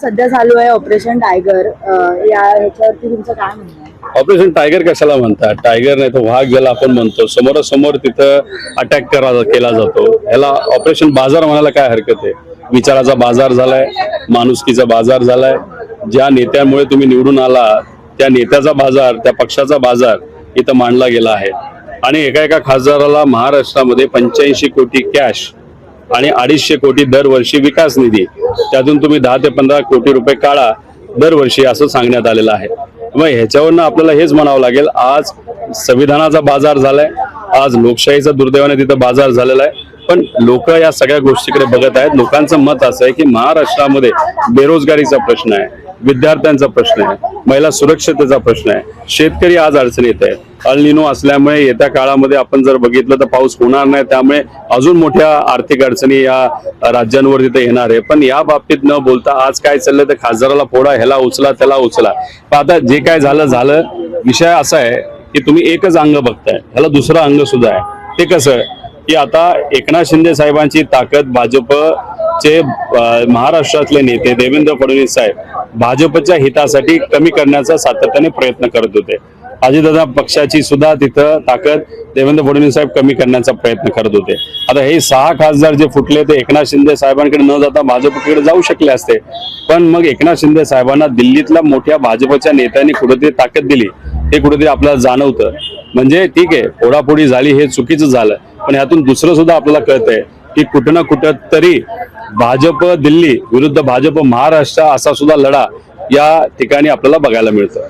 सध्या चालू आहे ऑपरेशन टायगर, या ह्याच्यावरती तुमचं काय म्हणणं आहे? ऑपरेशन टायगर कशाला म्हणतात? टायगर नाही तर वाघ ज्याला आपण म्हणतो, समोरासमोर तिथं अटॅक केला जातो, ह्याला ऑपरेशन बाजार म्हणायला काय हरकत आहे? विचाराचा बाजार झालाय, माणुसकीचा बाजार झालाय. ज्या नेत्यामुळे तुम्ही निवडून आला त्या नेत्याचा बाजार, त्या पक्षाचा बाजार इथं मांडला गेला आहे. आणि एका खासदाराला महाराष्ट्रामध्ये 85 कोटी कॅश आणि 250 कोटी दरवर्षी विकास निधी, त्यातून तुम्ही 10 ते 15 कोटी रुपये काढा दरवर्षी असं सांगण्यात आलेलं आहे. मग ह्याच्यावरनं आपल्याला हेच म्हणावं लागेल, आज संविधानाचा बाजार झालाय, आज लोकशाहीचा दुर्दैवाने तिथं बाजार झालेला आहे. पण लोक या सगळ्या गोष्टीकडे बघत आहेत. लोकांचं मत असं आहे की महाराष्ट्रामध्ये बेरोजगारीचा प्रश्न आहे, विद्यार्थ्यांचा प्रश्न आहे, महिला सुरक्षतेचा प्रश्न आहे, शेतकरी आज अडचणीत आहे. अल निनो असल्यामुळे येत्या काळामध्ये आपण जर बघितलं तर पाऊस होणार नाही, त्यामुळे अजून मोठ्या आर्थिक अडचणी या राज्यांवर तिथे येणार आहे. पण या बाबतीत न बोलता आज काय चाललंय तर खासदाराला फोडा, ह्याला उचला, त्याला उचला. पण आता जे काय झालं, विषय असा आहे की तुम्ही एकच अंग बघताय, ह्याला दुसरं अंग सुद्धा आहे. ते कसं की आता एकनाथ शिंदे साहेबांची ताकद, भाजपचे महाराष्ट्रातले नेते देवेंद्र फडणवीस साहेब भाजपच्या हितासाठी कमी करण्याचा सातत्याने प्रयत्न करत होते. अजितदादा पक्षाची सुद्धा तिथं ताकद देवेंद्र फडणवीस साहेब कमी करण्याचा प्रयत्न करत होते. आता हे 6 खासदार जे फुटले ते एकनाथ शिंदे साहेबांकडे न जाता भाजपकडे जाऊ शकले असते. पण मग एकनाथ शिंदे साहेबांना दिल्लीतल्या मोठ्या भाजपच्या नेत्यांनी कुठेतरी ताकद दिली, हे कुठेतरी आपल्याला जाणवतं. म्हणजे ठीक आहे, फोडाफोडी झाली, हे चुकीचं झालं, पण ह्यातून दुसरं सुद्धा आपल्याला कळतंय की कुठं ना कुठं तरी भाजप दिल्ली विरुद्ध भाजप महाराष्ट्र असा सुद्धा लढा या ठिकाणी आपल्याला बघायला मिळतं.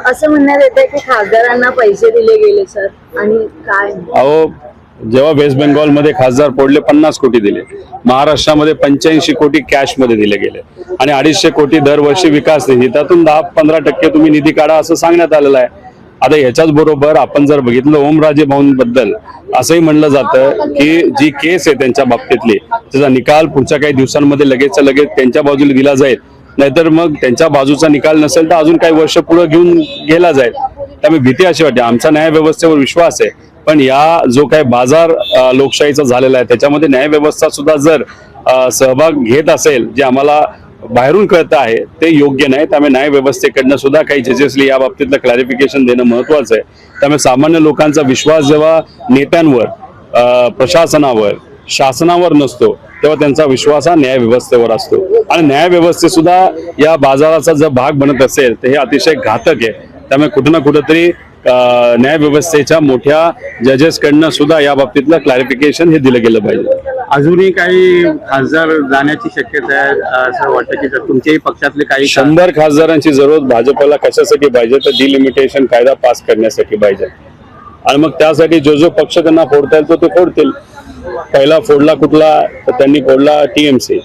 असं म्हणण्यात येते की खासदारांना पैसे दिले गेले सर, आणि काय? अहो, जेव्हा वेस्ट बेंगॉल मध्ये खासदार फोडले 50 कोटी दिले, महाराष्ट्रामध्ये 85 कोटी कॅश मध्ये दिले गेले आणि 250 कोटी दरवर्षी विकास निधी, त्यातून 10-15% तुम्ही निधी काढा असं सांगण्यात आलेलं आहे. आता याच्याच बरोबर आपण जर बघितलं ओमराजे भाऊं बद्दल असंही म्हणलं जातं की जी केस आहे त्यांच्या बाबतीतली, त्याचा निकाल पुढच्या काही दिवसांमध्ये लगेच त्यांच्या बाजूला दिला जाईल. नाहीतर मग त्यांच्या बाजूचा निकाल नसेल तर अजून काही वर्ष पुढे घेऊन गेला जाईल. त्यामुळे भीती अशी वाटते. आमचा न्याय व्यवस्थेवर विश्वास आहे, पण या जो काही बाजार लोकशाहीचा झालेला आहे त्याच्यामध्ये न्यायव्यवस्था सुद्धा जर सहभाग घेत असेल, जे आम्हाला बाहेरून कळतं आहे ते योग्य नाही. त्यामुळे न्यायव्यवस्थेकडनं सुद्धा काही जजेसली या बाबतीतलं क्लॅरिफिकेशन देणं महत्वाचं आहे. त्यामुळे सामान्य लोकांचा विश्वास जेव्हा नेत्यांवर, प्रशासनावर, शासनावर नसतो तेव्हा त्यांचा विश्वास हा न्यायव्यवस्थेवर असतो. आणि न्यायव्यवस्थे सुद्धा या बाजाराचा जर भाग बनत असेल तर हे अतिशय घातक आहे. त्यामुळे कुठं ना कुठंतरी न्यायव्यवस्थेच्या मोठ्या जजेसकडनं सुद्धा या बाबतीतलं क्लॅरिफिकेशन हे दिलं गेलं पाहिजे. अजूनही काही खासदार जाण्याची शक्यता आहे असं वाटतं की तुमच्याही पक्षातले काही 100 खासदारांची जरूरत भाजपला कशासाठी पाहिजे तर डिलिमिटेशन कायदा पास करण्यासाठी पाहिजे. आणि मग त्यासाठी जो पक्ष त्यांना फोडता येईल तो ते फोडतील. पहिला फोडला कुठला तर त्यांनी फोडला टीएमसी,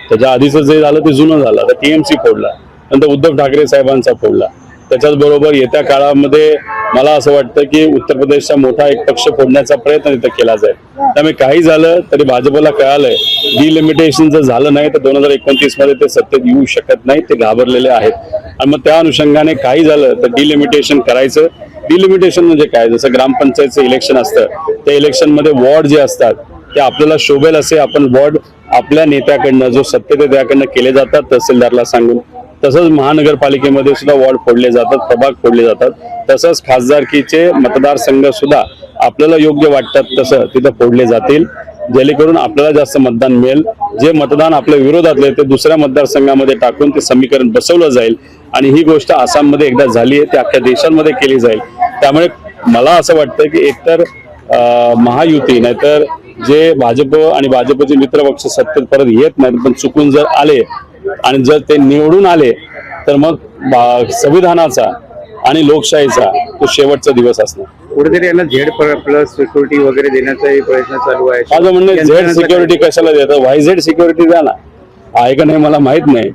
त्याच्या आधीच जे झालं ते जुनं झालं, तर टीएमसी फोडला. नंतर उद्धव ठाकरे साहेबांचा फोडला. त्याच्याच बरोबर येत्या काळामध्ये मला असं वाटतं की उत्तर प्रदेशचा मोठा एक पक्ष फोडण्याचा प्रयत्न तिथं केला जाईल. त्यामुळे काही झालं तरी भाजपला कळालंय डिलिमिटेशन जर झालं नाही तर 2029 मध्ये ते सत्तेत येऊ शकत नाही, ते घाबरलेले आहेत. आणि मग त्या अनुषंगाने काही झालं तर डिलिमिटेशन करायचं. डिलिमिटेशन म्हणजे काय, जसं ग्रामपंचायतचं इलेक्शन असतं, त्या इलेक्शन मध्ये वॉर्ड जे असतात ते आपल्याला शोभेल असे आपण वॉर्ड आपल्या नेत्याकडनं जो सत्तेत आहे त्याकडनं केले जातात तहसीलदारला सांगून. तसंच महानगरपालिकेमध्ये सुद्धा वॉर्ड फोडले जातात, प्रभाग फोडले जातात. तसंच खासदारकीचे मतदारसंघ सुद्धा आपल्याला योग्य वाटतात तसं तिथं फोडले जातील, जेणेकरून आपल्याला जास्त मतदान मिळेल. जे मतदान आपल्या विरोधातले ते दुसऱ्या मतदारसंघामध्ये टाकून ते समीकरण बसवलं जाईल. आणि ही गोष्ट आसाममध्ये एकदा झाली आहे, ती अख्ख्या देशांमध्ये केली जाईल. त्यामुळे मला असं वाटतं की एकतर महायुती नाहीतर जे भाजप आणि भाजपचे मित्रपक्ष सत्तेत परत येत नाहीत, पण चुकून जर आले आणि जर ते निवडून आले तर मग संविधानाचा आणि लोकशाहीचा तो शेवटचा दिवस असणार. कुठेतरी यांना Z+ सिक्युरिटी वगैरे देण्याचाही प्रयत्न चालू आहे. माझं म्हणणं झेड सिक्युरिटी कशाला देतं, YZ सिक्युरिटी द्या ना. आहे का नाही मला माहित नाही,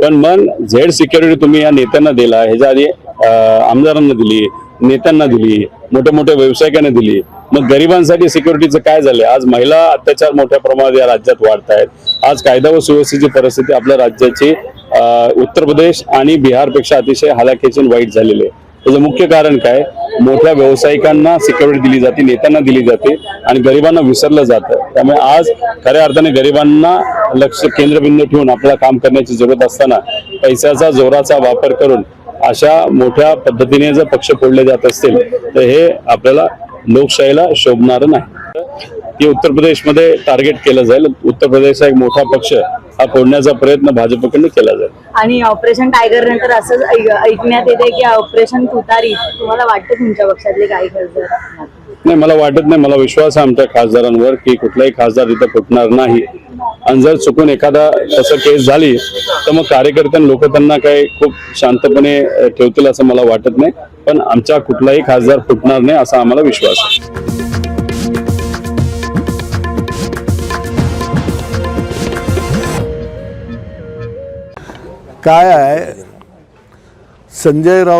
पण मग झेड सिक्युरिटी तुम्ही या नेत्यांना दिला, ह्याच्या आधी आमदारांना दिली, नेत्यांना दिली, मोठ्या मोठ्या व्यावसायिकांना दिली. मग गरिबांसाठी सिक्युरिटीचं काय झालंय? आज महिला अत्याचार मोठ्या प्रमाणात या राज्यात वाढत आहेत. आज कायदा व सुव्यवस्थेची परिस्थिती आपल्या राज्याची उत्तर प्रदेश आणि बिहारपेक्षा अतिशय हलाखीची वाईट झालेली आहे. त्याचं मुख्य कारण काय, मोठ्या व्यावसायिकांना सिक्युरिटी दिली जाते, नेत्यांना दिली जाते आणि गरिबांना विसरलं जातं. त्यामुळे आज खऱ्या अर्थाने गरिबांना लक्ष केंद्रबिंदू ठेवून आपल्याला काम करण्याची जरूरत असताना पैशाचा जोराचा वापर करून अशा मोठ्या पद्धतीने जर पक्ष फोडले जात असतील तर हे आपल्याला लोकशाहीला शोभणारं नाही. ते उत्तर प्रदेशमध्ये टार्गेट केलं जाईल. उत्तर प्रदेशचा एक मोठा पक्ष हा फोडण्याचा प्रयत्न भाजपकडून केला जाईल. आणि ऑपरेशन टायगर नंतर असंच ऐकण्यात येते की ऑपरेशन तुतारी, तुम्हाला वाटतं तुमच्या पक्षातले काही खासदार? नाही, मला वाटत नाही. मला विश्वास आहे आमच्या खासदारांवर की कुठलाही खासदार तिथं फुटणार नाही. आणि जर चुकून एखादा तसं केस झाली तर मग कार्यकर्त्यांना लोक त्यांना काही खूप शांतपणे ठेवतील असं मला वाटत नाही. पण आमचा कुठलाही खासदार फुटणार नाही असा आम्हाला विश्वास आहे. काय आहे, संजय राऊत